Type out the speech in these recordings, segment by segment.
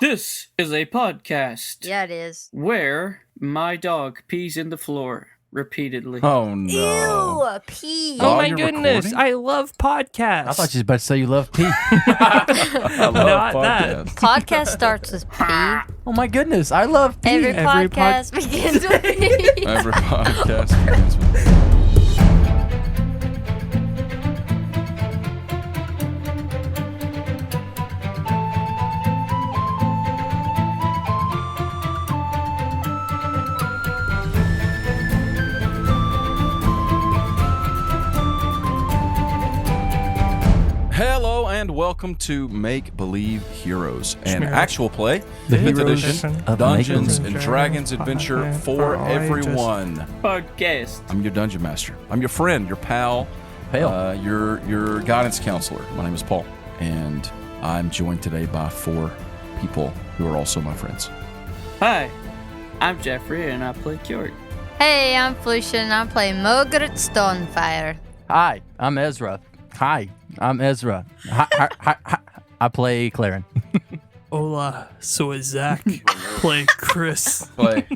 This is a podcast. Yeah, it is. Where my dog pees in the floor repeatedly. Oh, no. Ew, pee. Oh, Oh my you're goodness, recording? I love podcasts. I thought you was about to say you love pee. I love Not that. Podcast starts with pee. Oh my goodness, I love pee. Every Every podcast begins with pee. Every podcast begins with Hello and welcome to Make Believe Heroes, an actual play, The 5th Heroes edition, of Dungeons Make and Believe Dragons Heroes adventure podcast for for all everyone. Podcast. I'm your dungeon master. I'm your friend, your pal, your guidance counselor. My name is Paul, and I'm joined today by 4 people who are also my friends. Hi, I'm Jeffrey and I play Kjord. Hey, I'm Felicia and I'm playing Mogart Stonefire. Hi, I'm Ezra. Hi, I'm Ezra. Hi, I play Klaren. Hola, soy Zach. Play Chris. Play.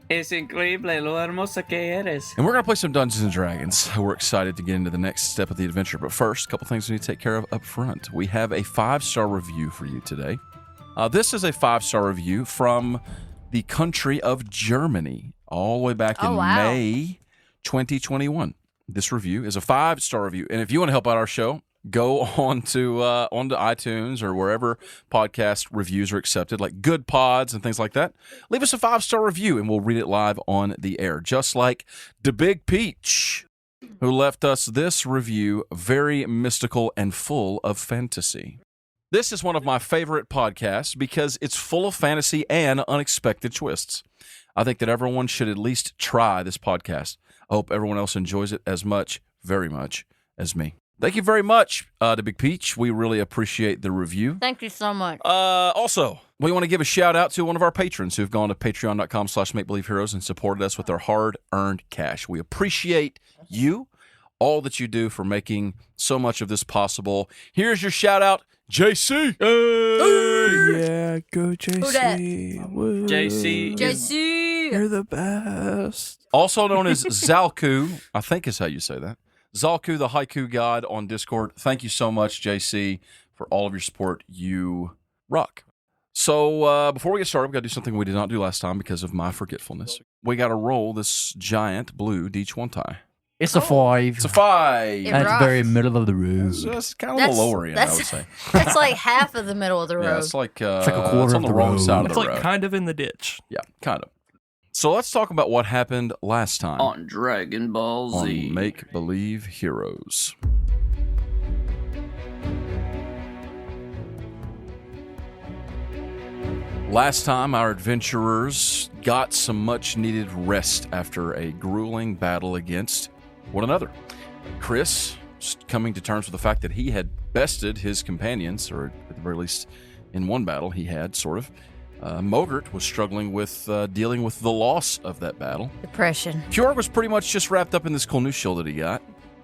Es increíble lo hermosa que eres. And we're going to play some Dungeons and Dragons. We're excited to get into the next step of the adventure. But first, a couple things we need to take care of up front. We have a 5-star review for you today. This is a 5-star review from the country of Germany, all the way back in May 2021. This review is a 5-star review. And if you want to help out our show, go onto iTunes or wherever podcast reviews are accepted, like Good Pods and things like that. Leave us a 5-star review and we'll read it live on the air. Just like the Big Peach, who left us this review, very mystical and full of fantasy. This is one of my favorite podcasts because it's full of fantasy and unexpected twists. I think that everyone should at least try this podcast. I hope everyone else enjoys it as much, very much, as me. Thank you very much, to Big Peach. We really appreciate the review. Thank you so much. Also, we want to give a shout out to one of our patrons who've gone to patreon.com/makebelieveheroes and supported us with their hard-earned cash. We appreciate you, all that you do for making so much of this possible. Here's your shout out, JC. Hey! Yeah, go JC. Woo. JC. JC. You're the best. Also known as Zalku, I think is how you say that. Zalku, the haiku god on Discord. Thank you so much, JC, for all of your support. You rock. So before we get started, we got to do something we did not do last time because of my forgetfulness. We got to roll this giant blue D20. It's a 5. It's a 5. Yeah. That's rocks. very middle of the road. It's kind of the lower end, I would say. That's like half of the middle of the road. Yeah, it's like a quarter it's on of the the wrong road. side of It's the like road. kind of in the ditch. Yeah, kind of. So let's talk about what happened last time On Dragon Ball Z. on Make Believe Heroes. Last time, our adventurers got some much-needed rest after a grueling battle against one another. Chris, coming to terms with the fact that he had bested his companions, or at the very least in one battle he had, sort of. Mogart was struggling with dealing with the loss of that battle. Depression. Kjord was pretty much just wrapped up in this cool new shield that he got.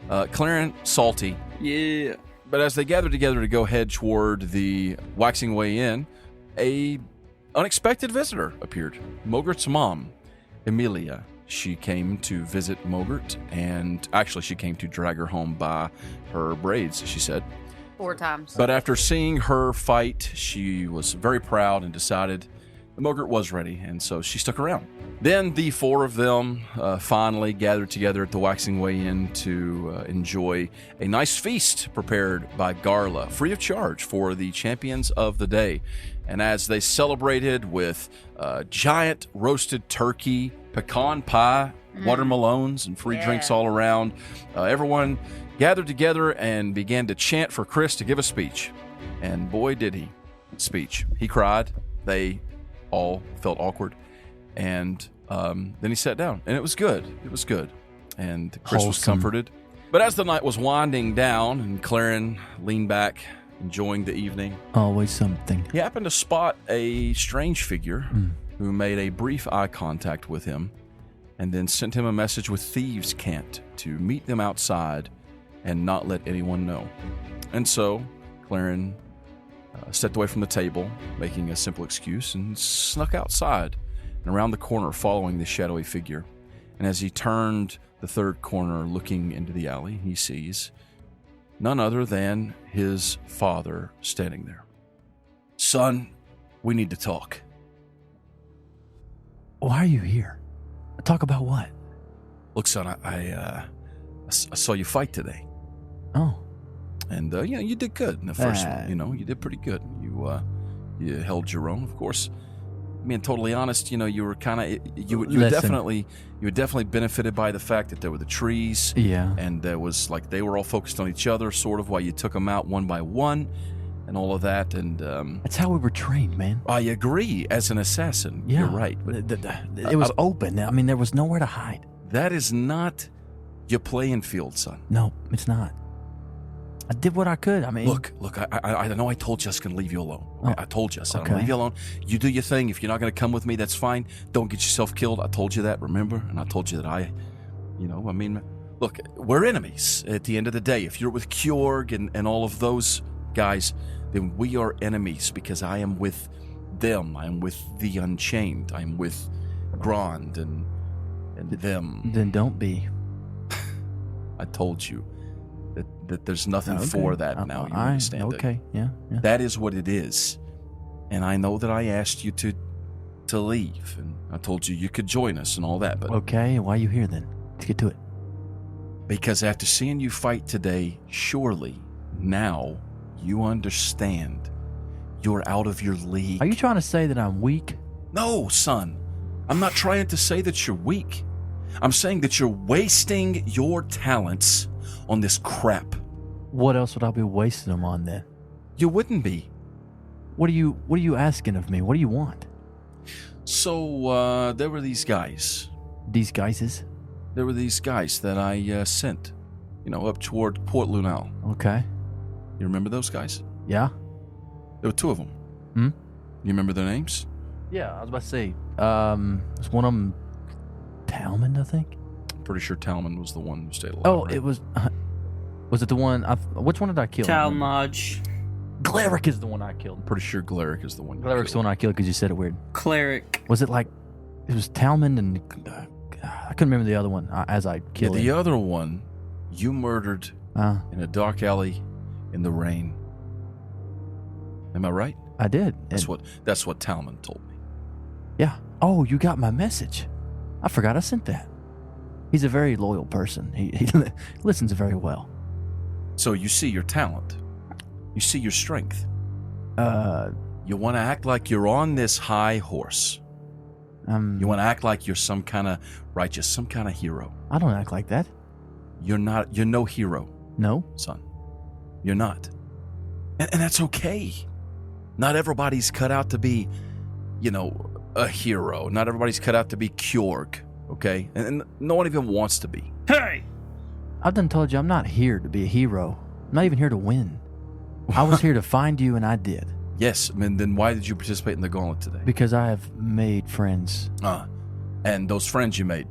Klaren, salty. Yeah. But as they gathered together to go head toward the waxing way in, a unexpected visitor appeared. Mogart's mom, Emilia. She came to visit Mogart, and actually she came to drag her home by her braids, she said. 4 times. But after seeing her fight, she was very proud and decided that Mogart was ready, and so she stuck around. Then the 4 of them finally gathered together at the waxing way-in to enjoy a nice feast prepared by Garla, free of charge for the champions of the day. And as they celebrated with giant roasted turkey, pecan pie, watermelons, and free drinks all around, everyone gathered together and began to chant for Chris to give a speech. And boy, did he. Speech. He cried. They all felt awkward. And then he sat down. And it was good. It was good. And Chris was Wholesome. comforted. But as the night was winding down and Klaren leaned back, enjoying the evening, Always something. he happened to spot a strange figure who made a brief eye contact with him and then sent him a message with thieves' cant to meet them outside and not let anyone know. And so Klaren stepped away from the table, making a simple excuse, and snuck outside and around the corner, following the shadowy figure. And as he turned the third corner, looking into the alley, he sees none other than his father standing there. "Son, we need to talk." Why are you here? Talk about what? "Look, son, I saw you fight today. Oh. And, you did good in the first one. You did pretty good. You held your own, of course. Being totally honest, you were kind of you were definitely benefited by the fact that there were the trees. Yeah. And there was they were all focused on each other, sort of, while you took them out one by one, and all of that. And that's how we were trained, man. I agree. As an assassin, yeah. You're right. But it was open. I mean, there was nowhere to hide. That is not your playing field, son. No, it's not. I did what I could. I mean, look. I know I told you I was going to leave you alone. Oh, I told you, son. I'm okay. going to leave you alone. You do your thing. If you're not going to come with me, that's fine. Don't get yourself killed. I told you that, remember? And I told you that look, we're enemies at the end of the day. If you're with Kjorg and all of those guys, then we are enemies because I am with them. I am with the Unchained. I am with Grond and them. Then don't be. I told you. That there's nothing for that now. You understand? Okay, yeah. That is what it is. And I know that I asked you to leave, and I told you could join us and all that. But okay, why are you here then? Let's get to it. Because after seeing you fight today, surely now you understand you're out of your league. Are you trying to say that I'm weak? No, son. I'm not trying to say that you're weak. I'm saying that you're wasting your talents on this crap. What else would I be wasting them on then? You wouldn't be. What are you asking of me? What do you want? So, there were these guys. These guys? There were these guys that I sent, up toward Port Lunal. Okay. You remember those guys? Yeah. There were two of them. Hmm? You remember their names? Yeah, I was about to say, was one of them Talman, I think? Pretty sure Talman was the one who stayed alive. Oh, right? it was it the one, which one did I kill? Talmage. Glaric is the one I killed. Pretty sure Glaric is the one you Glaric's the killed. one I killed because you said it weird. Cleric. Was it it was Talman and, I couldn't remember the other one as I killed the him. other one, you murdered in a dark alley in the rain. Am I right? I did. That's what Talman told me. Yeah. Oh, you got my message. I forgot I sent that. He's a very loyal person. He listens very well. So you see your talent. You see your strength. You want to act like you're on this high horse. You want to act like you're some kind of righteous, some kind of hero. I don't act like that. You're not. You're no hero. No? Son. You're not. And that's okay. Not everybody's cut out to be, a hero. Not everybody's cut out to be Kjorg. Okay? And no one even wants to be. Hey! I've done told you I'm not here to be a hero. I'm not even here to win. I was here to find you, and I did. Yes, and then why did you participate in the gauntlet today? Because I have made friends. And those friends you made,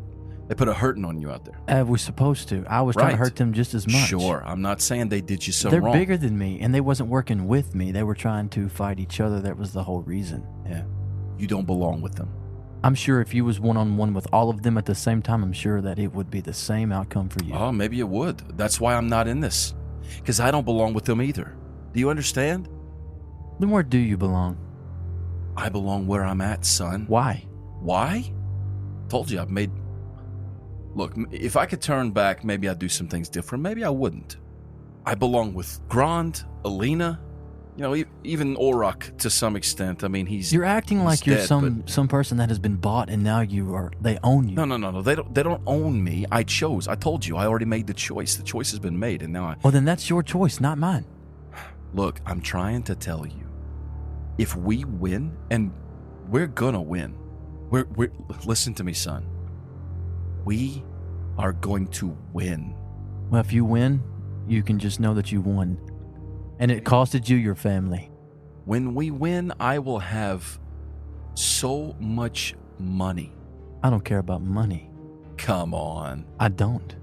they put a hurting on you out there. I was supposed to. I was trying to hurt them just as much. Sure, I'm not saying they did you so They're wrong. They're bigger than me, and they wasn't working with me. They were trying to fight each other. That was the whole reason. Yeah, you don't belong with them. I'm sure if you was one-on-one with all of them at the same time, I'm sure that it would be the same outcome for you. Oh, maybe it would. That's why I'm not in this. Because I don't belong with them either. Do you understand? Then where do you belong? I belong where I'm at, son. Why? Why? Told you I've made... Look, if I could turn back, maybe I'd do some things different. Maybe I wouldn't. I belong with Grond, Alina, even Orok to some extent. I mean, You're acting like you're dead, some person that has been bought and now they own you. No. They don't own me. I chose. I told you. I already made the choice. The choice has been made, and now Well, then that's your choice, not mine. Look, I'm trying to tell you. If we win, and we're gonna win. We're listen to me, son. We are going to win. Well, if you win, you can just know that you won. And it costed you your family. When we win, I will have so much money. I don't care about money. Come on. I don't.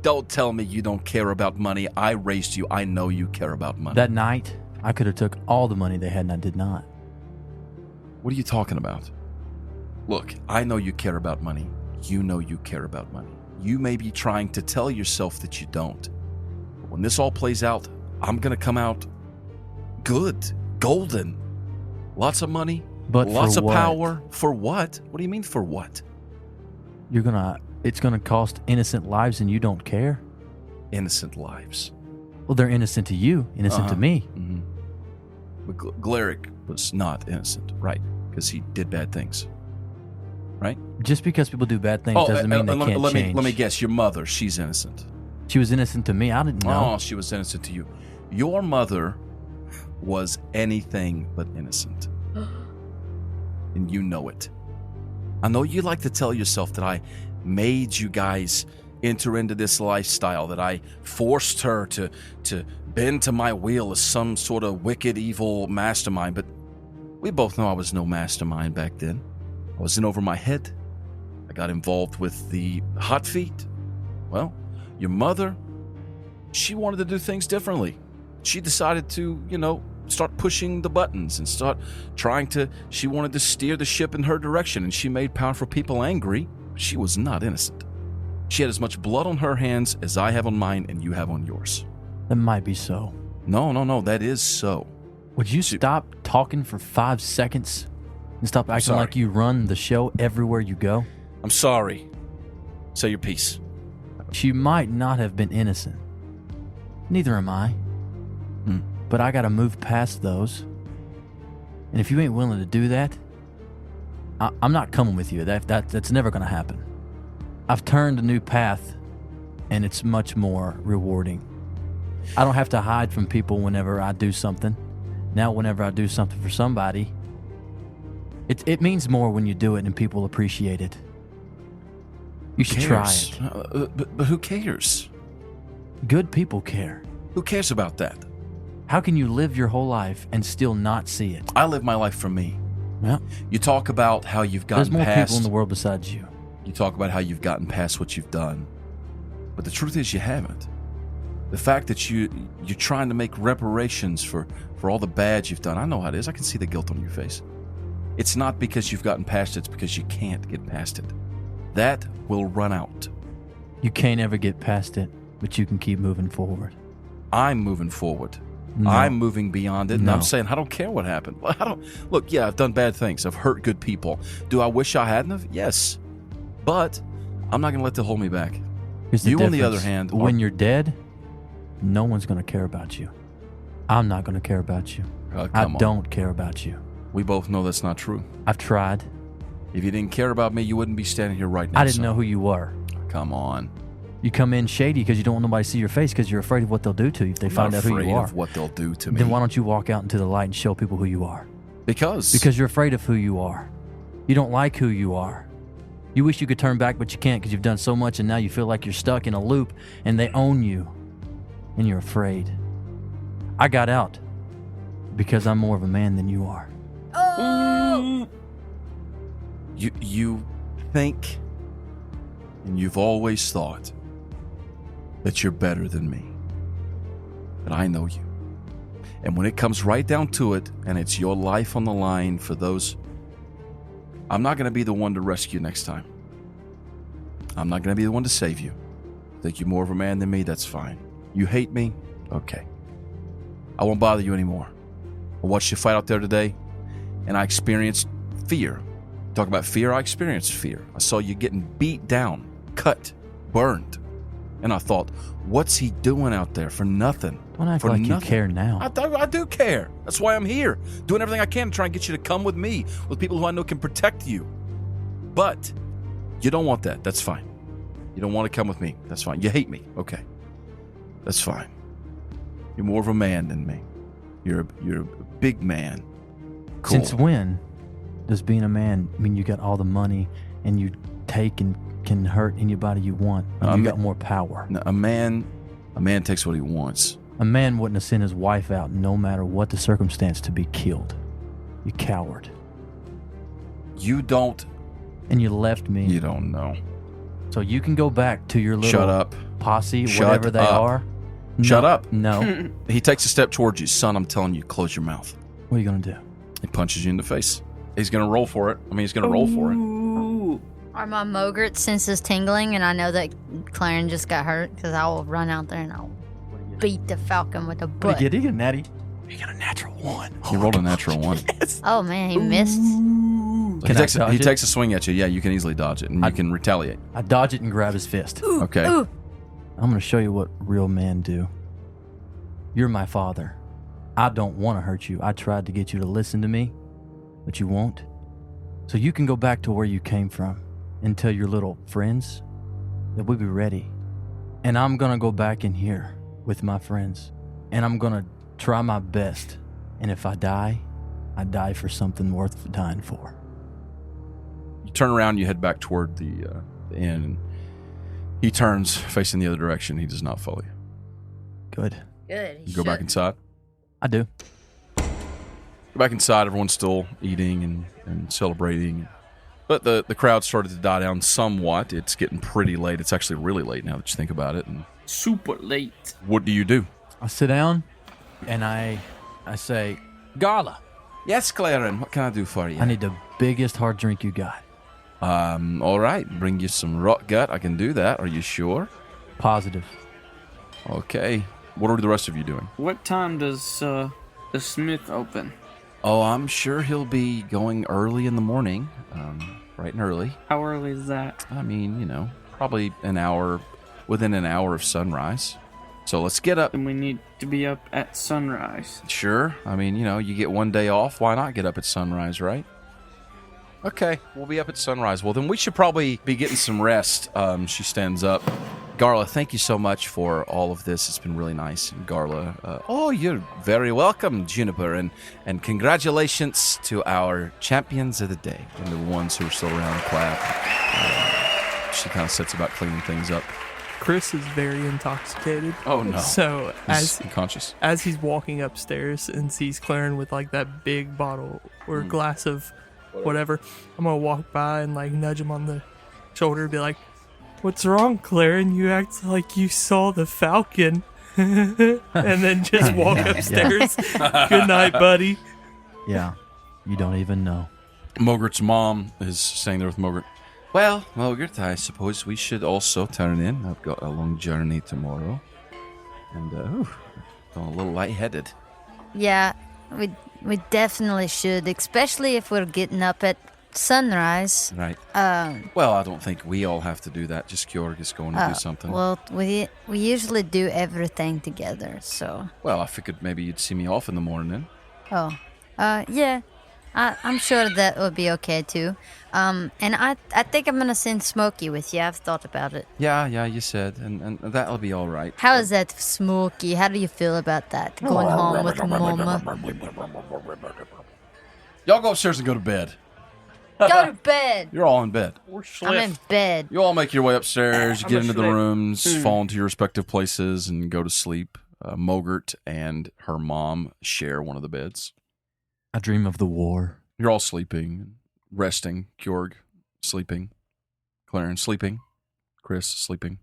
Don't tell me you don't care about money. I raised you. I know you care about money. That night, I could have took all the money they had and I did not. What are you talking about? Look, I know you care about money. You know you care about money. You may be trying to tell yourself that you don't. But when this all plays out, I'm going to come out good, golden. Lots of money, But lots for of what? power. For what? What do you mean for what? It's gonna cost innocent lives and you don't care? Innocent lives. Well, they're innocent to you, innocent to me. Mm-hmm. But Glaric was not innocent, right? Because he did bad things, right? Just because people do bad things doesn't mean they can't change. Let me guess. Your mother, she's innocent. She was innocent to me. I didn't know. Oh, she was innocent to you. Your mother was anything but innocent. And you know it. I know you like to tell yourself that I made you guys enter into this lifestyle, that I forced her to bend to my will as some sort of wicked, evil mastermind, but we both know I was no mastermind back then. I was in over my head. I got involved with the hot feet. Well, your mother, she wanted to do things differently. She decided to, start pushing the buttons and start she wanted to steer the ship in her direction, and she made powerful people angry. She was not innocent. She had as much blood on her hands as I have on mine and you have on yours. That might be so. No, that is so. Would you stop talking for 5 seconds and stop acting sorry. like you run the show everywhere you go? I'm sorry. Say your piece. She might not have been innocent. Neither am I. But I gotta move past those. And if you ain't willing to do that, I'm not coming with you. That's never gonna happen. I've turned a new path, and it's much more rewarding. I don't have to hide from people whenever I do something. Now, whenever I do something for somebody, it means more when you do it and people appreciate it. You should try it. But who cares? Good people care. Who cares about that? How can you live your whole life and still not see it? I live my life for me. Well, You talk about how you've gotten there's more past. people in the world besides you. You talk about how you've gotten past what you've done, but the truth is you haven't. The fact that you're trying to make reparations for all the bad you've done, I know how it is. I can see the guilt on your face. It's not because you've gotten past it, it's because you can't get past it. That will run out. You can't ever get past it, but you can keep moving forward. I'm moving forward. No. I'm moving beyond it, and No. I'm saying I don't care what happened. Look, yeah, I've done bad things. I've hurt good people. Do I wish I hadn't have? Yes. But I'm not going to let that hold me back. Here's the You, on the difference. other hand, when you're dead, no one's going to care about you. I'm not going to care about you. I come on. don't care about you. We both know that's not true. I've tried. If you didn't care about me, you wouldn't be standing here right now. I didn't son. know who you were. Come on. You come in shady because you don't want nobody to see your face because you're afraid of what they'll do to you if they I'm find not out who afraid you are. of what they'll do to me. Then why don't you walk out into the light and show people who you are? Because Because you're afraid of who you are. You don't like who you are. You wish you could turn back, but you can't because you've done so much and now you feel like you're stuck in a loop and they own you. And you're afraid. I got out because I'm more of a man than you are. you think, and you've always thought, that you're better than me. But I know you. And when it comes right down to it, and it's your life on the line for those, I'm not going to be the one to rescue next time. I'm not going to be the one to save you. Think you're more of a man than me? That's fine. You hate me? Okay. I won't bother you anymore. I watched you fight out there today, and I experienced fear. Talk about fear, I experienced fear. I saw you getting beat down, cut, burned. And I thought, what's he doing out there for nothing? Don't act For like nothing. you care now. I do care. That's why I'm here, doing everything I can to try and get you to come with me, with people who I know can protect you. But you don't want that. That's fine. You don't want to come with me. That's fine. You hate me. Okay. That's fine. You're more of a man than me. You're a big man. Cool. Since when does being a man mean you got all the money and you take and can hurt anybody you want and you got more power? No, a man takes what he wants. A man wouldn't have sent his wife out no matter what the circumstance to be killed. You coward. You don't. And you left me. You don't know. So you can go back to your little Shut up. posse, Shut whatever they up. are. Shut up. No. He takes a step towards you. Son, I'm telling you, close your mouth. What are you going to do? He punches you in the face. He's going to roll for it. He's going to roll for it. Ooh. Are my Mogart senses tingling and I know that Klaren just got hurt? Because I will run out there and I'll beat the falcon with a What butt. do you get? You get a natty. You got a natural 1. He rolled a natural 1. Oh, man, he missed. He takes a swing at you. Yeah, you can easily dodge it, and you can retaliate. I dodge it and grab his fist. Okay. Ooh. I'm going to show you what real men do. You're my father. I don't want to hurt you. I tried to get you to listen to me, but you won't. So you can go back to where you came from and tell your little friends that we'll be ready. And I'm going to go back in here with my friends, and I'm going to try my best. And if I die for something worth dying for. You turn around, you head back toward the inn, and he turns facing the other direction. He does not follow you. Good. Good. You go back inside. I do. Go back inside. Everyone's still eating and celebrating. But the crowd started to die down somewhat. It's getting pretty late. It's actually really late now that you think about it. And Super late. what do you do? I sit down, and I say, Garla, Yes, Klaren. What can I do for you? I need the biggest hard drink you got. All right. Bring you some rot gut. I can do that. Are you sure? Positive. Okay. What are the rest of you doing? What time does the smith open? Oh, I'm sure he'll be going early in the morning. Bright and early. How early is that? I mean, probably within an hour of sunrise. So let's get up. And we need to be up at sunrise. Sure. I mean, you get one day off. Why not get up at sunrise, right? Okay, we'll be up at sunrise. Well, then we should probably be getting some rest. She stands up. Garla, thank you so much for all of this. It's been really nice. And Garla, oh, you're very welcome, Juniper. And congratulations to our champions of the day. And the ones who are still around clap. She kind of sets about cleaning things up. Chris is very intoxicated. Oh, no. So He's unconscious. as he's walking upstairs and sees Klaren with like that big bottle or glass of whatever, I'm gonna walk by and like nudge him on the shoulder and be like, "What's wrong, Klaren? You act like you saw the falcon." And then just walk upstairs. Good night, buddy. Yeah, you don't even know. Mogart's mom is staying there with Mogart. Well, Mogart, I suppose we should also turn in. I've got a long journey tomorrow. And, I'm a little lightheaded. Yeah, we definitely should, especially if we're getting up at sunrise. Right. Well, I don't think we all have to do that. Just Kjorg is going to do something. Well, we usually do everything together, so. Well, I figured maybe you'd see me off in the morning. Oh, yeah. I'm sure that would be okay too. And I think I'm gonna send Smokey with you. I've thought about it. Yeah, you said, and that'll be all right. How is that, Smokey? How do you feel about that? Going home with Mama. Y'all go upstairs and go to bed. Go to bed. You're all in bed. I'm in bed. You all make your way upstairs, get into the asleep. rooms, fall into your respective places, and go to sleep. Mogart and her mom share one of the beds. I dream of the war. You're all sleeping, resting. Kjorg, sleeping. Klaren, sleeping. Chris, sleeping.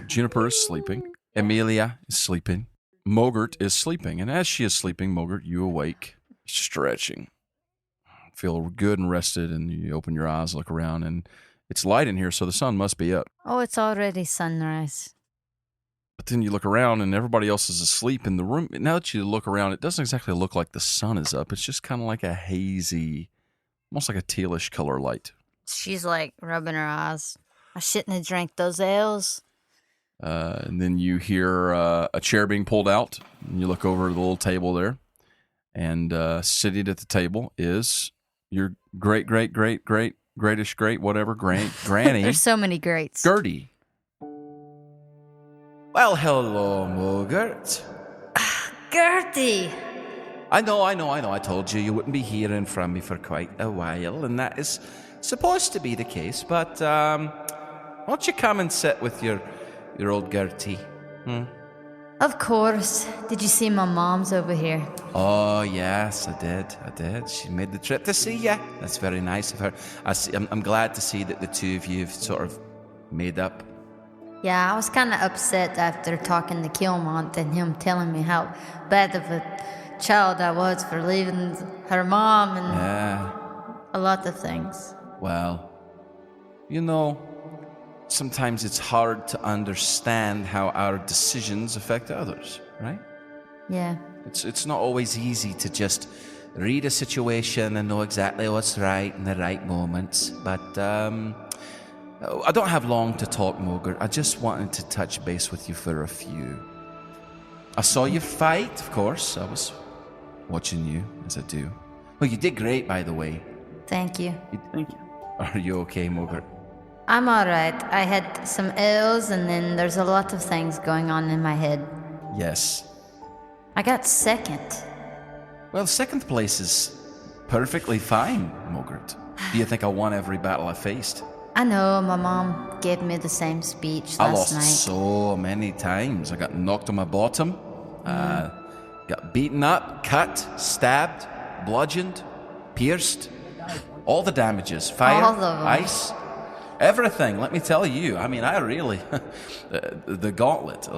Juniper is sleeping. Emilia is sleeping. Mogart is sleeping. And as she is sleeping, Mogart, you awake, stretching. Feel good and rested, and you open your eyes, look around, and it's light in here, so the sun must be up. Oh, it's already sunrise. But then you look around and everybody else is asleep in the room. Now that you look around, it doesn't exactly look like the sun is up. It's just kind of like a hazy, almost like a tealish color light. She's like rubbing her eyes. I shouldn't have drank those ales. And then you hear a chair being pulled out. And you look over the little table there. And seated at the table is your greatish granny. There's so many greats. Gertie. Well, hello, Mogart. Gertie! I know. I told you wouldn't be hearing from me for quite a while, and that is supposed to be the case, but, won't you come and sit with your old Gertie? Of course. Did you see my mom's over here? Oh, yes, I did. She made the trip to see you. That's very nice of her. I'm glad to see that the two of you have sort of made up. Yeah, I was kind of upset after talking to Kilmont and him telling me how bad of a child I was for leaving her mom and Yeah. a lot of things. Well, you know, sometimes it's hard to understand how our decisions affect others, right? Yeah. It's not always easy to just read a situation and know exactly what's right in the right moments. But I don't have long to talk, Mogart. I just wanted to touch base with you for a few. I saw you fight, of course. I was watching you, as I do. Well, you did great, by the way. Thank you. Thank you. Are you okay, Mogart? I'm alright. I had some ills and then there's a lot of things going on in my head. Yes. I got second. Well, second place is perfectly fine, Mogart. Do you think I won every battle I faced? I know my mom gave me the same speech I last lost night. so many times. I got knocked on my bottom, got beaten up, cut, stabbed, bludgeoned, pierced. All the damages, fire, All of them. ice, everything. Let me tell you. I mean, I really the gauntlet.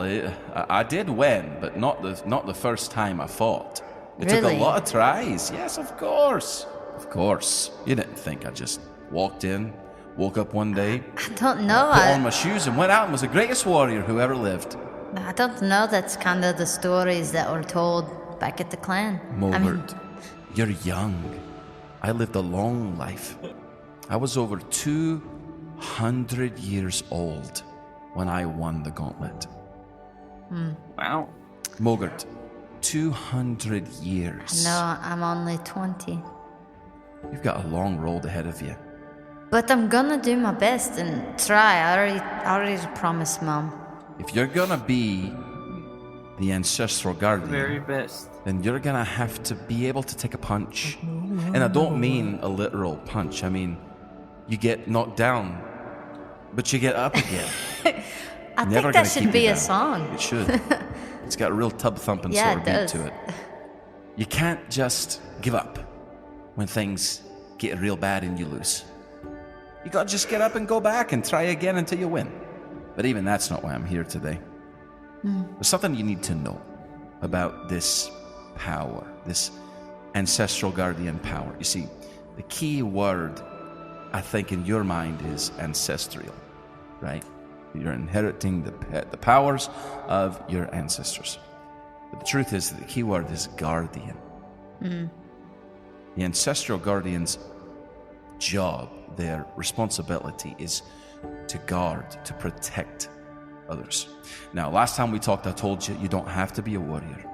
I did win, but not the first time I fought. It took Really? a lot of tries. Yes, of course. Of course. You didn't think I just walked in, woke up one day, I don't know. put on my shoes and went out and was the greatest warrior who ever lived. I don't know. That's kind of the stories that were told back at the clan. Mogart, you're young. I lived a long life. I was over 200 years old when I won the gauntlet. Wow. Mogart, 200 years. No, I'm only 20. You've got a long road ahead of you. But I'm gonna do my best and try. I already promised Mom. If you're gonna be the ancestral guardian, Very best. then you're gonna have to be able to take a punch. And I don't mean a literal punch. I mean, you get knocked down, but you get up again. I Never think gonna that should keep be you a down. song. It should. It's got a real tub thumping Yeah, sort of it beat does. to it. You can't just give up when things get real bad and you lose. You gotta just get up and go back and try again until you win. But even that's not why I'm here today. There's something you need to know about this power, this ancestral guardian power. You see, the key word, I think, in your mind is ancestral, right? You're inheriting the powers of your ancestors. But the truth is that the key word is guardian. The ancestral guardian's job, their responsibility is to guard, to protect others. Now, last time we talked, I told you you don't have to be a warrior.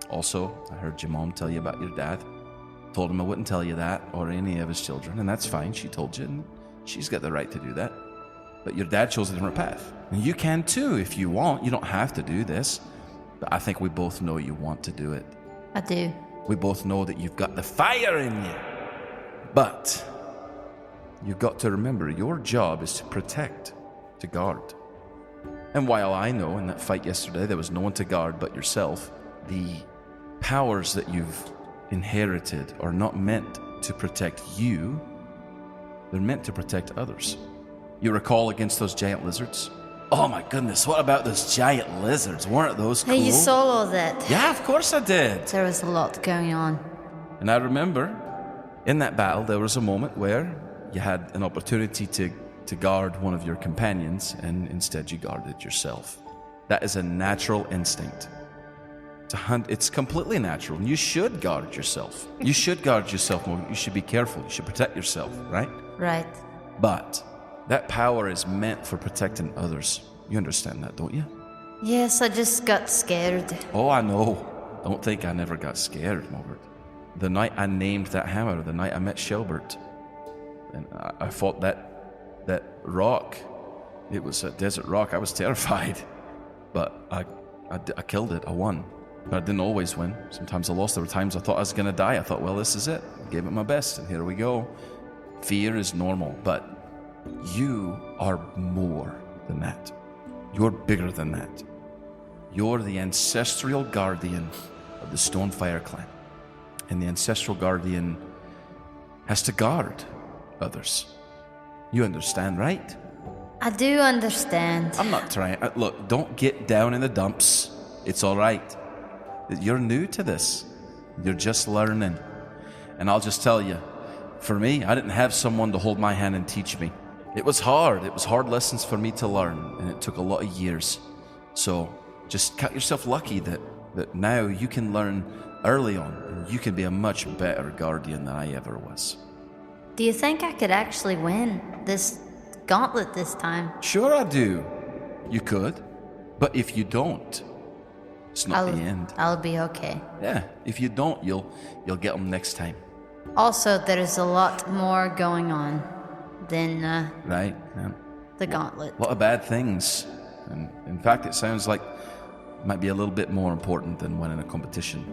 Also, I heard your mom tell you about your dad. Told him I wouldn't tell you that or any of his children, and that's fine. She told you, and she's got the right to do that. But your dad chose a different path. And you can too if you want. You don't have to do this. But I think we both know you want to do it. I do. We both know that you've got the fire in you. But you've got to remember, your job is to protect, to guard. And while I know in that fight yesterday there was no one to guard but yourself, the powers that you've inherited are not meant to protect you. They're meant to protect others. You recall against those giant lizards? Oh my goodness, what about those giant lizards? Weren't those cool? Hey, you saw all that. Yeah, of course I did. There was a lot going on. And I remember in that battle, there was a moment where you had an opportunity to guard one of your companions, and instead you guarded yourself. That is a natural instinct. To hunt, it's completely natural, and you should guard yourself. You should guard yourself more. You should be careful. You should protect yourself, right? Right. But that power is meant for protecting others. You understand that, don't you? Yes, I just got scared. Oh, I know. Don't think I never got scared, Mogart. The night I named that hammer, the night I met Shelbert, and I fought that rock. It was a desert rock. I was terrified, but I killed it. I won. But I didn't always win. Sometimes I lost. There were times I thought I was going to die. I thought, well, this is it. I gave it my best, and here we go. Fear is normal, but you are more than that. You're bigger than that. You're the ancestral guardian of the Stonefire clan. And the ancestral guardian has to guard others. You understand, right? I do understand. I'm not trying. Look, don't get down in the dumps. It's all right. You're new to this. You're just learning. And I'll just tell you, for me, I didn't have someone to hold my hand and teach me. It was hard. It was hard lessons for me to learn, and it took a lot of years. So just count yourself lucky that now you can learn early on, and you can be a much better guardian than I ever was. Do you think I could actually win this gauntlet this time? Sure I do. You could. But if you don't, it's not the end. I'll be okay. Yeah, if you don't, you'll get them next time. Also, there's a lot more going on than Right, yeah. the gauntlet. A lot of bad things. And in fact, it sounds like it might be a little bit more important than winning a competition.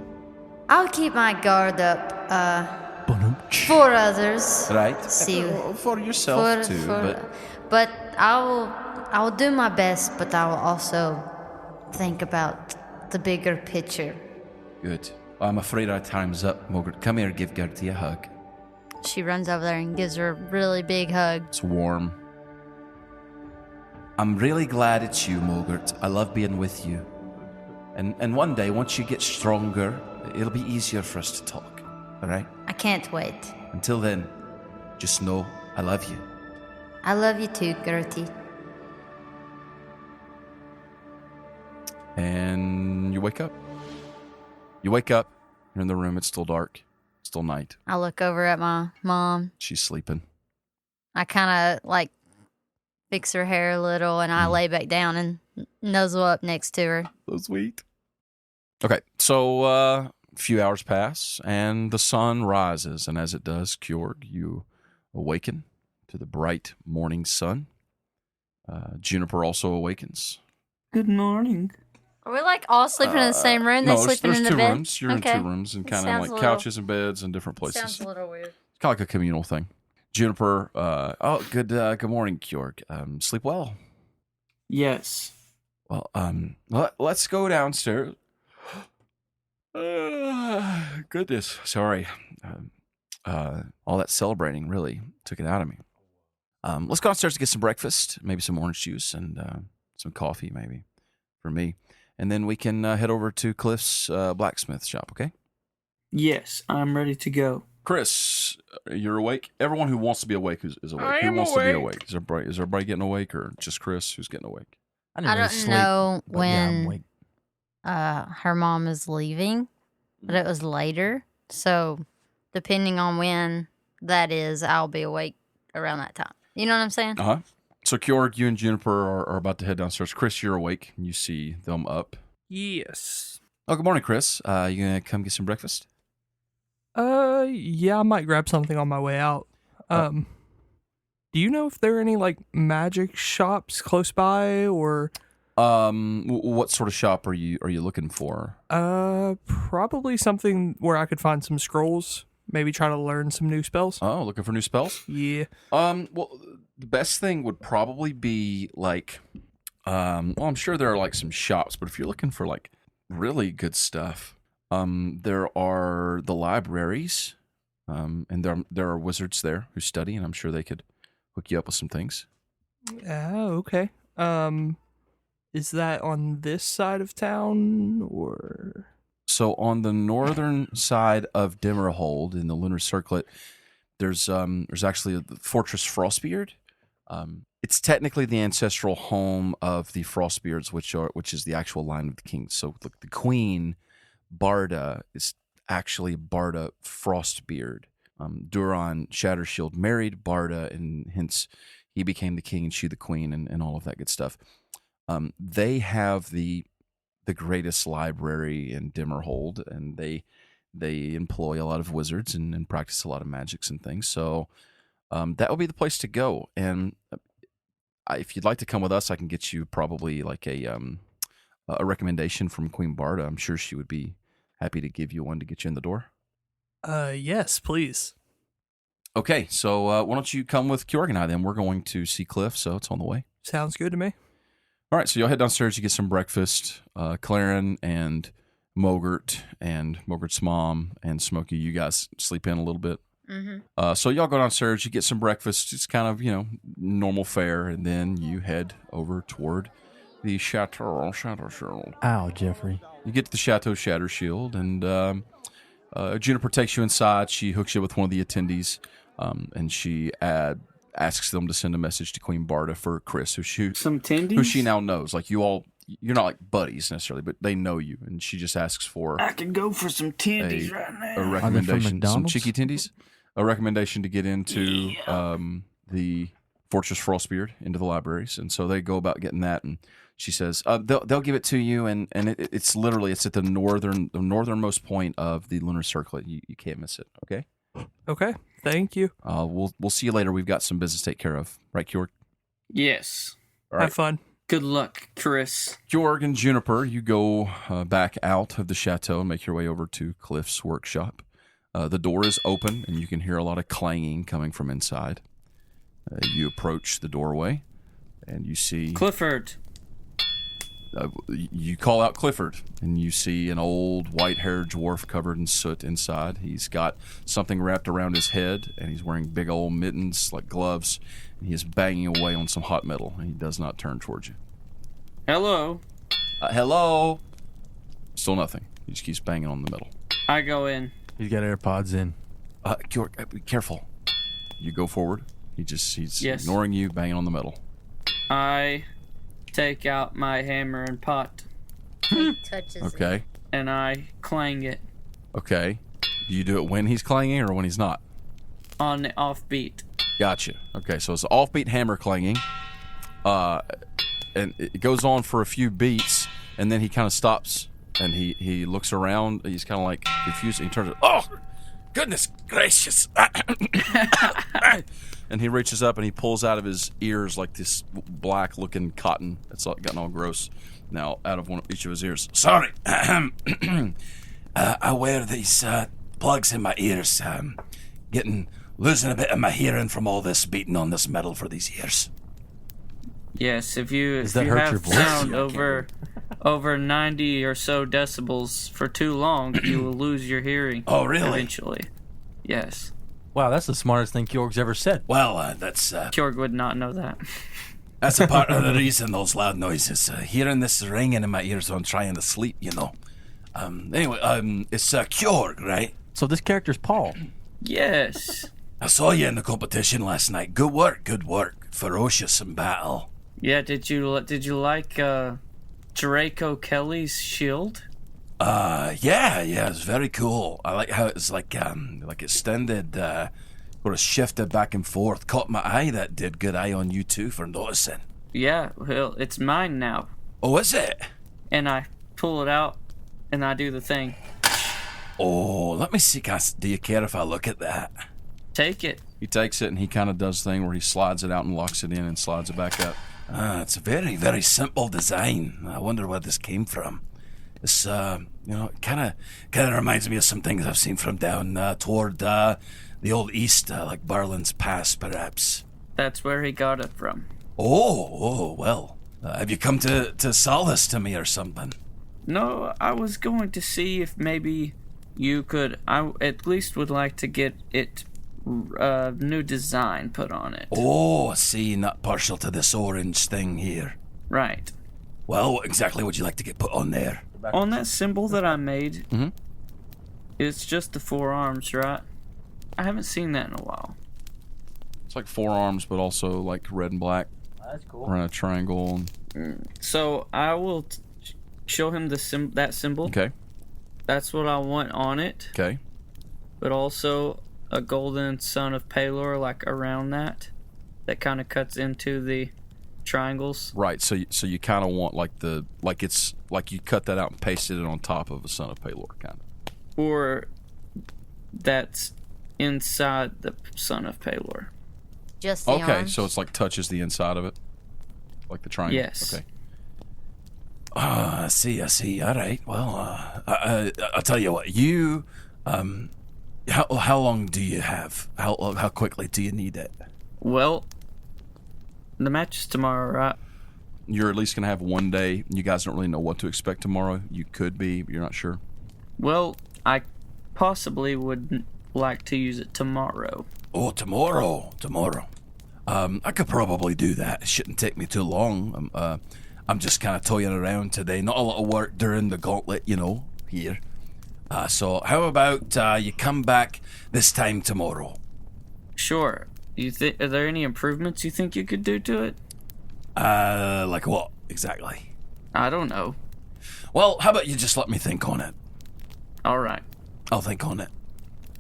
I'll keep my guard up for others. Right? See, For yourself too. but I'll do my best, but I will also think about the bigger picture. Good. I'm afraid our time's up, Mogart. Come here, give Gertie a hug. She runs over there and gives her a really big hug. It's warm. I'm really glad it's you, Mogart. I love being with you. And one day, once you get stronger, it'll be easier for us to talk. All right? I can't wait. Until then, just know I love you. I love you too, Gertie. And you wake up. You're in the room. It's still dark. Still night. I look over at my mom. She's sleeping. I kind of fix her hair a little, and I lay back down and nuzzle up next to her. So sweet. Okay, so a few hours pass, and the sun rises, and as it does, Kjorg, you awaken to the bright morning sun. Juniper also awakens. Good morning. Are we all sleeping in the same room? They're sleeping there's in the two bed? rooms. You're in two rooms, and kind of Sounds like a little- couches and beds and different places. Sounds a little weird. It's kind of like a communal thing. Juniper, good morning, Kjorg. Sleep well. Yes. Well, let's go downstairs. Goodness, sorry. All that celebrating really took it out of me. Let's go downstairs to get some breakfast, maybe some orange juice and some coffee, maybe for me, and then we can head over to Cliff's blacksmith shop. Okay? Yes, I'm ready to go. Chris, you're awake. Everyone who wants to be awake is awake. I Who am wants to be awake. awake? Is everybody getting awake, or just Chris who's getting awake? I really don't sleep, know but yeah, I'm when awake. her mom is leaving, but it was later. So depending on when that is, I'll be awake around that time. You know what I'm saying? Uh-huh. So, Kjorg, you and Juniper are about to head downstairs. Chris, you're awake. You see them up. Yes. Oh, good morning, Chris. You going to come get some breakfast? Yeah, I might grab something on my way out. Do you know if there are any magic shops close by, or What sort of shop are you looking for? probably something where I could find some scrolls, maybe try to learn some new spells? Oh, looking for new spells? Yeah. Well, the best thing would probably be I'm sure there are some shops, but if you're looking for really good stuff, there are the libraries, and there are wizards there who study, and I'm sure they could hook you up with some things. Oh, okay. Is that on this side of town, or? So on the northern side of Dimmerhold in the Lunar Circlet, there's actually the Fortress Frostbeard. It's technically the ancestral home of the Frostbeards, which is the actual line of the kings. So the queen, Barda, is actually Barda Frostbeard. Duran Shattershield married Barda, and hence he became the king and she the queen, and all of that good stuff. They have the greatest library in Dimmerhold, and they employ a lot of wizards and practice a lot of magics and things. So that would be the place to go. And if you'd like to come with us, I can get you probably a recommendation from Queen Barda. I'm sure she would be happy to give you one to get you in the door. Yes, please. Okay, so why don't you come with Kjorg and I then? We're going to see Cliff, so it's on the way. Sounds good to me. All right, so you'll head downstairs to get some breakfast. Klaren and Mogart and Mogart's mom and Smokey, you guys sleep in a little bit. Mm-hmm. So y'all go downstairs, you get some breakfast, it's kind of, normal fare, and then you head over toward the Chateau Shield. Ow, Jeffrey. You get to the Chateau Shatter Shield, and Juniper takes you inside. She hooks you with one of the attendees, and she asks them to send a message to Queen Barda for Chris, who she now knows. Like, you're not like buddies necessarily, but they know you, and she just asks for I can go for some tendies right now. a recommendation, some McDonald's? cheeky tendies, a recommendation to get into the Fortress Frostbeard, into the libraries, and so they go about getting that, and she says they'll give it to you, and it's literally at the northernmost point of the lunar circlet. You can't miss it. Okay. Okay, thank you. We'll see you later. We've got some business to take care of, right, Kjorg? Yes. All right. Have fun. Good luck, Chris. Kjorg and Juniper, you go back out of the chateau and make your way over to Cliff's workshop. The door is open, and you can hear a lot of clanging coming from inside. You approach the doorway, and you see Clifford. You call out Clifford, and you see an old white-haired dwarf covered in soot inside. He's got something wrapped around his head, and he's wearing big old mittens like gloves, and he is banging away on some hot metal, and he does not turn towards you. Hello. Hello? Still nothing. He just keeps banging on the metal. I go in. He's got AirPods in. Kjorg, be careful. You go forward. He's Yes. ignoring you, banging on the metal. I take out my hammer and pot, He touches it. Okay. and I clang it Okay. Do you do it when he's clanging or when he's not? on the offbeat. Gotcha. Okay, so it's an offbeat hammer clanging. And it goes on for a few beats, and then he kind of stops, and he looks around. He's kind of like confused. He turns, oh, goodness gracious. And he reaches up and he pulls out of his ears like this black-looking cotton that's gotten all gross now out of each of his ears. Sorry. I wear these plugs in my ears. Losing a bit of my hearing from all this beating on this metal for these years. Yes, if you that hurt your have voice? sound over 90 or so decibels for too long, you will lose your hearing. Oh, really? Eventually. Yes. Wow, that's the smartest thing Kjorg's ever said. Well, that's Kjorg would not know that. that's a part of the reason those loud noises. Hearing this ringing in my ears when I'm trying to sleep, Anyway, it's Kjorg, right? So this character's Paul. Yes. I saw you in the competition last night. Good work. Ferocious in battle. Yeah, did you like Draco Kelly's shield? Yeah, it's very cool. I like how it's like extended, sort of shifted back and forth. Caught my eye. That did. Good eye on you too for noticing. Yeah, well, it's mine now. Oh, is it? And I pull it out, and I do the thing. Oh, let me see. Do you care if I look at that? Take it. He takes it and he kind of does the thing where he slides it out and locks it in and slides it back up. It's a very, very simple design. I wonder where this came from. This, kind of reminds me of some things I've seen from down toward the old east, like Barlin's Pass, perhaps. That's where he got it from. Oh, well. Have you come to sell this to me or something? No, I was going to see if maybe you could. I at least would like to get it new design put on it. Oh, I see. Not partial to this orange thing here. Right. Well, what exactly would you like to get put on there? On that symbol that I made, Mhm. It's just the 4 arms, right? I haven't seen that in a while. It's like 4 arms, but also like red and black. That's cool. Around a triangle. So I will show him that symbol. Okay. That's what I want on it. Okay. But also a golden son of Palor, like around that kind of cuts into the triangles. Right. So you kind of want it's like you cut that out and pasted it on top of a son of Palor, kind of. Or that's inside the son of Palor. Just the Okay. arms? So it's like touches the inside of it, like the triangle. Yes. Okay. I see. All right. Well, I'll tell you what. You, how long do you have? How quickly do you need it? Well, the match is tomorrow, right? You're at least gonna have one day. You guys don't really know what to expect tomorrow. You could be, but you're not sure. Well, I possibly would like to use it tomorrow. Oh, tomorrow. I could probably do that. It shouldn't take me too long. I'm just kind of toying around today. Not a lot of work during the gauntlet, here. So how about you come back this time tomorrow? Sure. Are there any improvements you think you could do to it? Like what exactly? I don't know. Well, how about you just let me think on it? All right. I'll think on it.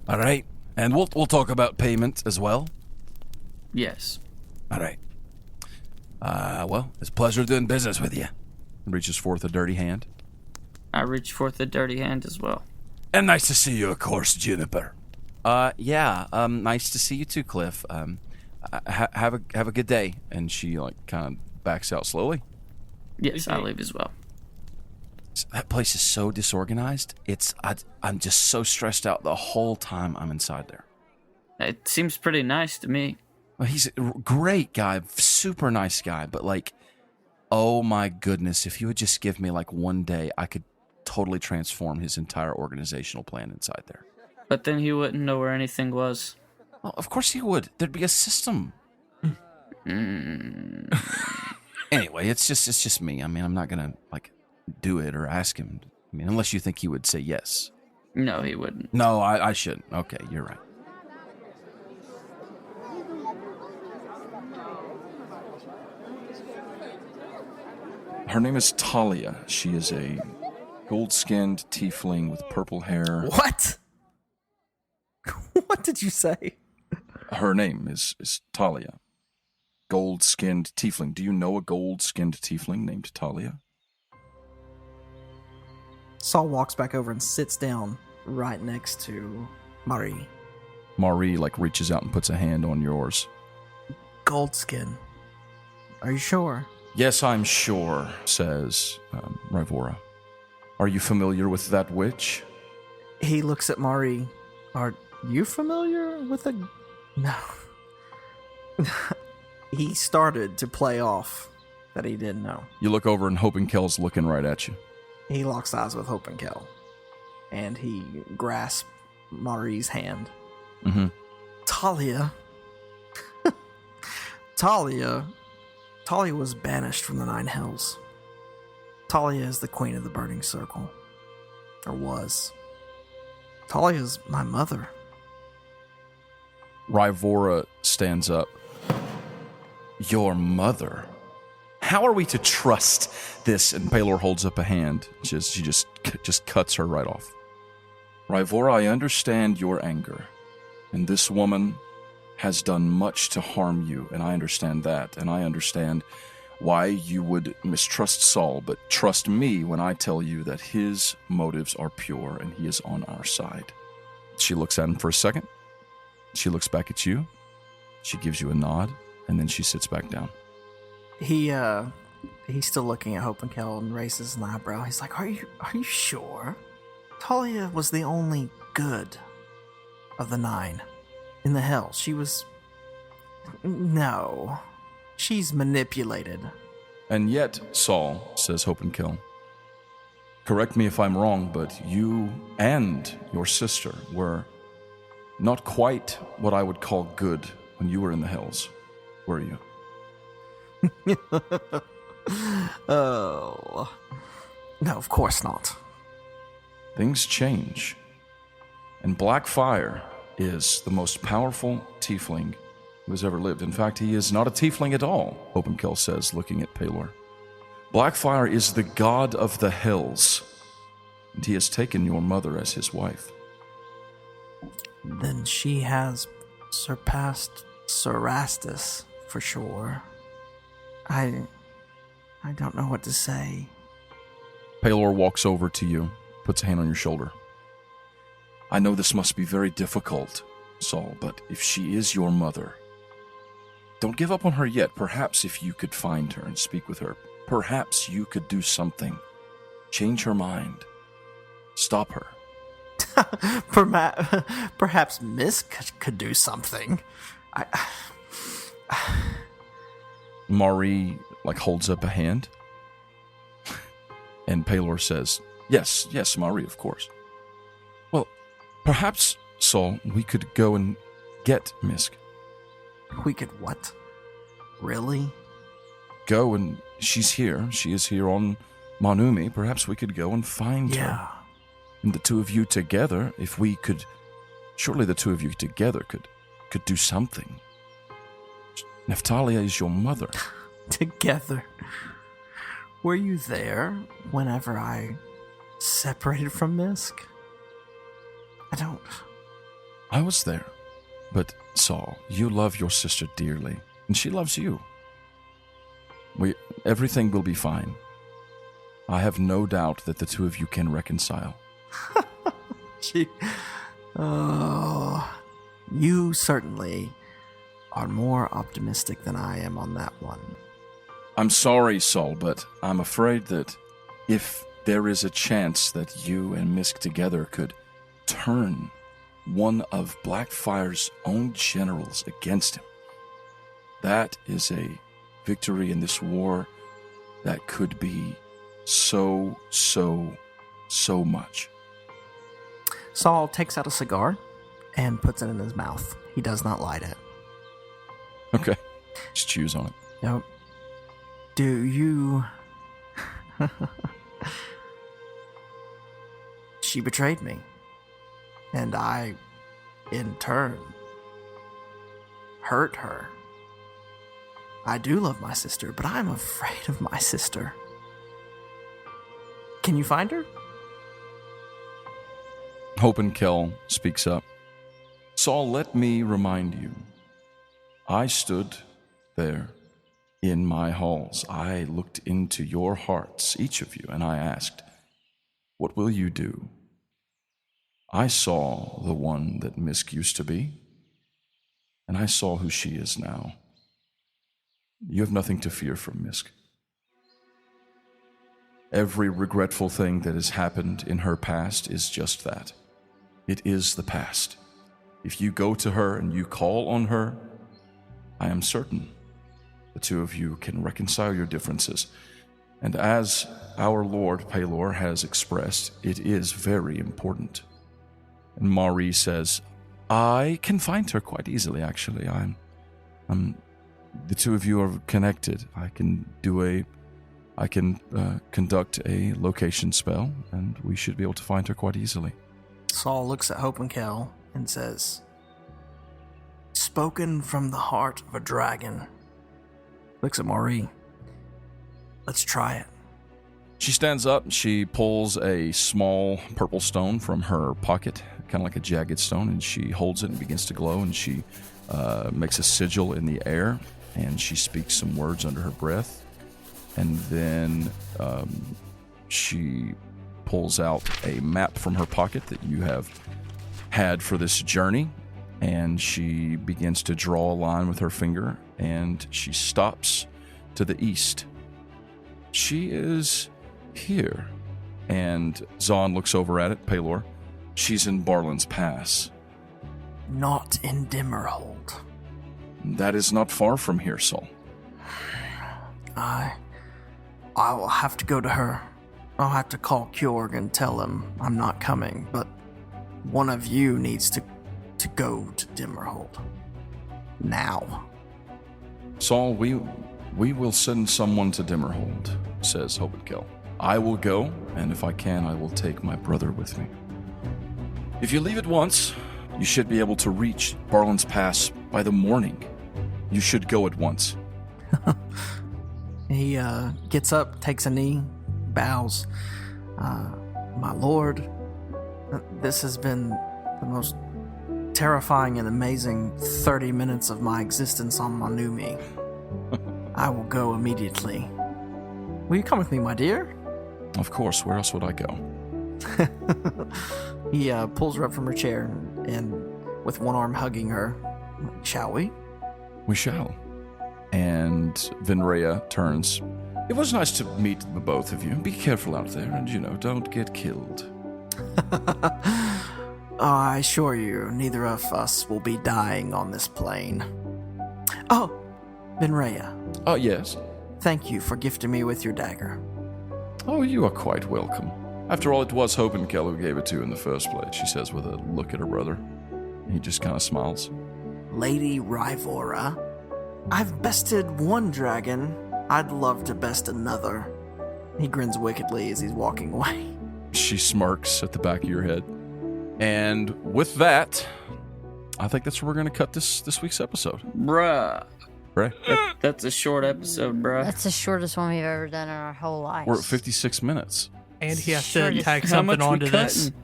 All right, and we'll talk about payment as well. Yes. All right. Well, it's a pleasure doing business with you. Reaches forth a dirty hand. I reach forth a dirty hand as well. And nice to see you, of course, Juniper. Yeah. Nice to see you too, Cliff. Have a good day. And she kind of backs out slowly. Yes, I leave as well. That place is so disorganized. I'm just so stressed out the whole time I'm inside there. It seems pretty nice to me. Well, he's a great guy, super nice guy, but oh my goodness, if you would just give me one day, I could totally transform his entire organizational plan inside there. But then he wouldn't know where anything was. Well, of course he would. There'd be a system. Anyway, it's just me. I mean, I'm not gonna do it or ask him. I mean, unless you think he would say yes. No, he wouldn't. No, I shouldn't. Okay, you're right. Her name is Talia. She is a gold-skinned tiefling with purple hair. What? What did you say? Her name is Talia. Gold-skinned tiefling. Do you know a gold-skinned tiefling named Talia? Saul walks back over and sits down right next to Marie. Marie reaches out and puts a hand on yours. Goldskin. Are you sure? Yes, I'm sure, says Rivora. Are you familiar with that witch? He looks at Marie. Are you familiar with a... No. He started to play off that he didn't know. You look over and Hopenkel's looking right at you. He locks eyes with Hopenkel. And he grasps Marie's hand. Mm-hmm. Talia. Talia was banished from the Nine Hells. Talia is the queen of the Burning Circle. Or was. Talia's my mother. Rivora stands up. Your mother? How are we to trust this? And Pelor holds up a hand. She just cuts her right off. Rivora, I understand your anger. And this woman has done much to harm you, and I understand that. And I understand why you would mistrust Saul, but trust me when I tell you that his motives are pure and he is on our side. She looks at him for a second. She looks back at you. She gives you a nod, and then she sits back down. He's still looking at Hopenkel and raises an eyebrow. He's like, Are you sure? Talia was the only good of the nine in the hell. She was... No. She's manipulated. And yet, Saul, says Hopenkel, correct me if I'm wrong, but you and your sister were not quite what I would call good when you were in the hells, were you? Oh. No, of course not. Things change. And Blackfire is the most powerful tiefling who has ever lived. In fact, he is not a tiefling at all, Hopenkel says, looking at Pelor. Blackfire is the god of the hells, and he has taken your mother as his wife. Then she has surpassed Cerastus, for sure. I don't know what to say. Pelor walks over to you, puts a hand on your shoulder. I know this must be very difficult, Saul, but if she is your mother, don't give up on her yet. Perhaps if you could find her and speak with her, perhaps you could do something. Change her mind. Stop her. Perhaps Miss could do something. Marie, holds up a hand. And Pelor says, Yes, Marie, of course. Well, perhaps Saul, we could go and get Misk. We could what? Really? Go and she's here. She is here on Manumi. Perhaps we could go and find her. And the two of you together, if we could, surely the two of you together could do something. Neftalia is your mother. Together. Were you there whenever I separated from Misk? I was there. But, Saul, you love your sister dearly, and she loves you. Everything will be fine. I have no doubt that the two of you can reconcile. You certainly are more optimistic than I am on that one. I'm sorry, Saul, but I'm afraid that if there is a chance that you and Misk together could turn one of Blackfire's own generals against him, that is a victory in this war that could be so much. Saul takes out a cigar and puts it in his mouth. He does not light it. Okay. Just chews on it. Yep. Do you... She betrayed me. And I, in turn, hurt her. I do love my sister, but I'm afraid of my sister. Can you find her? Hopenkel speaks up. Saul, let me remind you. I stood there in my halls. I looked into your hearts, each of you, and I asked, what will you do? I saw the one that Misk used to be, and I saw who she is now. You have nothing to fear from Misk. Every regretful thing that has happened in her past is just that. It is the past. If you go to her and you call on her, I am certain the two of you can reconcile your differences. And as our Lord Pelor has expressed, it is very important. And Mari says, I can find her quite easily, actually. The two of you are connected. I can conduct a location spell, and we should be able to find her quite easily. Saul looks at Hopenkel and says, spoken from the heart of a dragon. Looks at Mari. Let's try it. She stands up, she pulls a small purple stone from her pocket, kind of like a jagged stone, and she holds it and begins to glow, and she makes a sigil in the air, and she speaks some words under her breath, and then she pulls out a map from her pocket that you have had for this journey, and she begins to draw a line with her finger, and she stops to the east. She is here. And Zahn looks over at it, Pelor. She's in Barlin's Pass. Not in Dimmerhold. That is not far from here, Saul. I will have to go to her. I'll have to call Kjorg and tell him I'm not coming, but one of you needs to go to Dimmerhold. Now. Saul, we will send someone to Dimmerhold, says Hopenkel. I will go, and if I can, I will take my brother with me. If you leave at once, you should be able to reach Barlin's Pass by the morning. You should go at once. He gets up, takes a knee, bows. My lord, this has been the most terrifying and amazing 30 minutes of my existence on Manumi. I will go immediately. Will you come with me, my dear? Of course, where else would I go? He pulls her up from her chair and with one arm hugging her. Shall we? We shall. And Vinraya turns. It was nice to meet the both of you. Be careful out there and, don't get killed. I assure you, neither of us will be dying on this plane. Oh, Vinraya. Oh, yes. Thank you for gifting me with your dagger. Oh, you are quite welcome. After all, it was Hopenkel who gave it to you in the first place, she says with a look at her brother. He just kind of smiles. Lady Rivora, I've bested one dragon. I'd love to best another. He grins wickedly as he's walking away. She smirks at the back of your head. And with that, I think that's where we're going to cut this week's episode. Bruh. Right? That's a short episode, bruh. That's the shortest one we've ever done in our whole life. We're at 56 minutes. And he has Sure to is. tag How much something we onto this. cutting?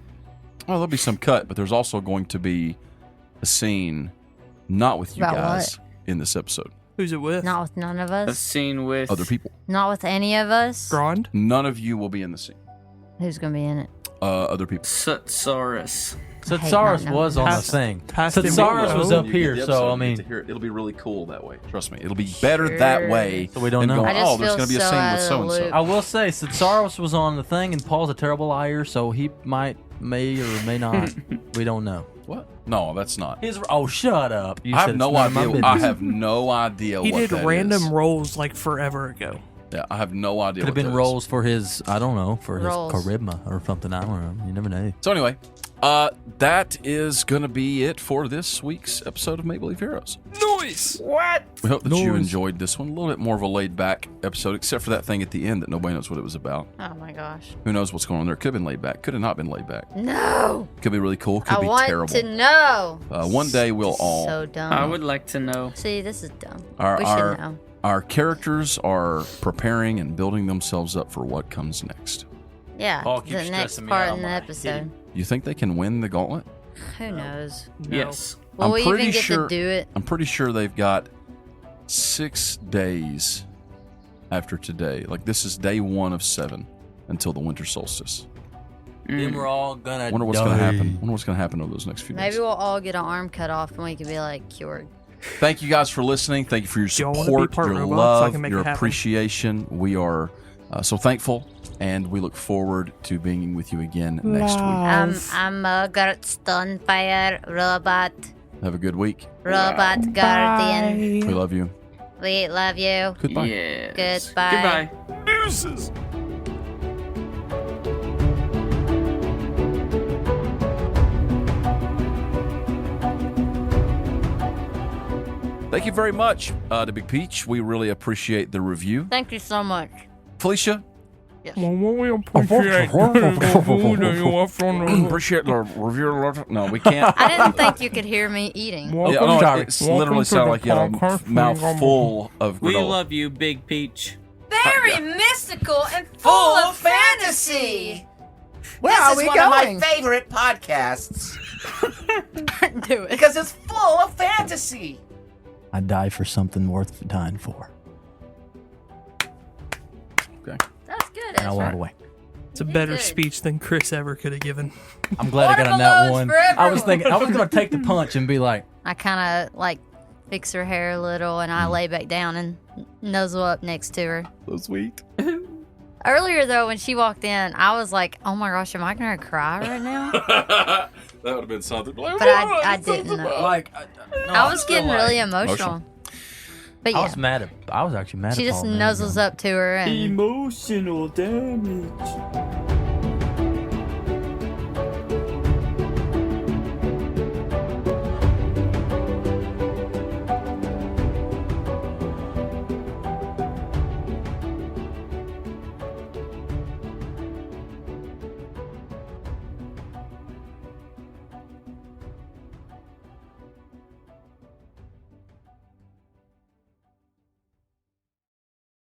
Well, there'll be some cut, but there's also going to be a scene not with you About guys in this episode. Who's it with? Not with none of A us. scene with Other people. Not with any of us. Grond? None of you will be in the scene. Who's gonna be in it? Other people. Sutsaurus. Satsaurus not was on Past- the thing. past him Satsaurus below. was up When you here, get the so episode, I you get mean, to hear it. It'll be really cool that way. Trust me. It'll be better that Sure. way. So we don't than know. going, I just oh, there's feel going to be a so scene out with of so the and so. loop. I will say Satsaurus was on the thing, and Paul's a terrible liar, so he may or may not. We don't know. What? No, that's not. Oh, shut up! You I said have it's no none of my idea. business. I have no idea He what did that random is. rolls like forever ago. Yeah, I have no idea. Could have what been that is. rolls for his, I don't know, for Rolls. his charisma or something. I don't know. You never know. So anyway, that is going to be it for this week's episode of Make Believe Heroes. Noise! What? We hope that you Noise. enjoyed this one. A little bit more of a laid-back episode, except for that thing at the end that nobody knows what it was about. Oh my gosh. Who knows what's going on there? Could have been laid back. Could have not been laid back. No. Could be really cool. Could I be want terrible. to know. One day we'll This is all. So dumb. I would like to know. See, this is dumb. Our- we our- should know. Our characters are preparing and building themselves up for what comes next. Yeah. Paul keeps The next stressing me part out in the when I hit episode. him. You think they can win the gauntlet? Who knows? No. Yes. Will I'm we even pretty get sure- to do it? I'm pretty sure they've got 6 days after today. Like, this is day 1 of 7 until the winter solstice. Then we're all gonna. Wonder what's going to happen. Wonder what's going to happen over those next few Maybe days. we'll all get an arm cut off and we can be like cured. Thank you guys for listening. Thank you for your y'all wanna be support, part your robots? I love, can make your it happen. appreciation. We are so thankful, and we look forward to being with you again next week. I'm Mogart Stonefire Robot Have a good week. Guardian. We love you. We love you. Goodbye. Yes. Goodbye. Goodbye. Deuces! Thank you very much to Big Peach. We really appreciate the review. Thank you so much. Felicia, Appreciate appreciate the review. No, we can't. I didn't think you could hear me eating. Yeah, no, it's literally sounded like you had a mouth full of We granola. love you, Big Peach. Very mystical and full of fantasy. Where This are is we one of my going? Favorite podcasts Do it. because it's full of fantasy. I die for something worth dying for, Okay. That's good. and I walk Ezra. away. It's a better good. speech than Chris ever could have given. I'm glad I got on that Watermelons one. for I was everyone. thinking I was gonna take the punch and be like, I kind of like fix her hair a little and I lay back down and nuzzle up next to her. So sweet. Earlier, though, when she walked in, I was like, oh my gosh, am I going to cry right now? That would have been something. But I didn't. like, I was getting really emotional. But I was yeah, mad at. I was actually mad she at just Paul, man. nuzzles up to her and Emotional damage.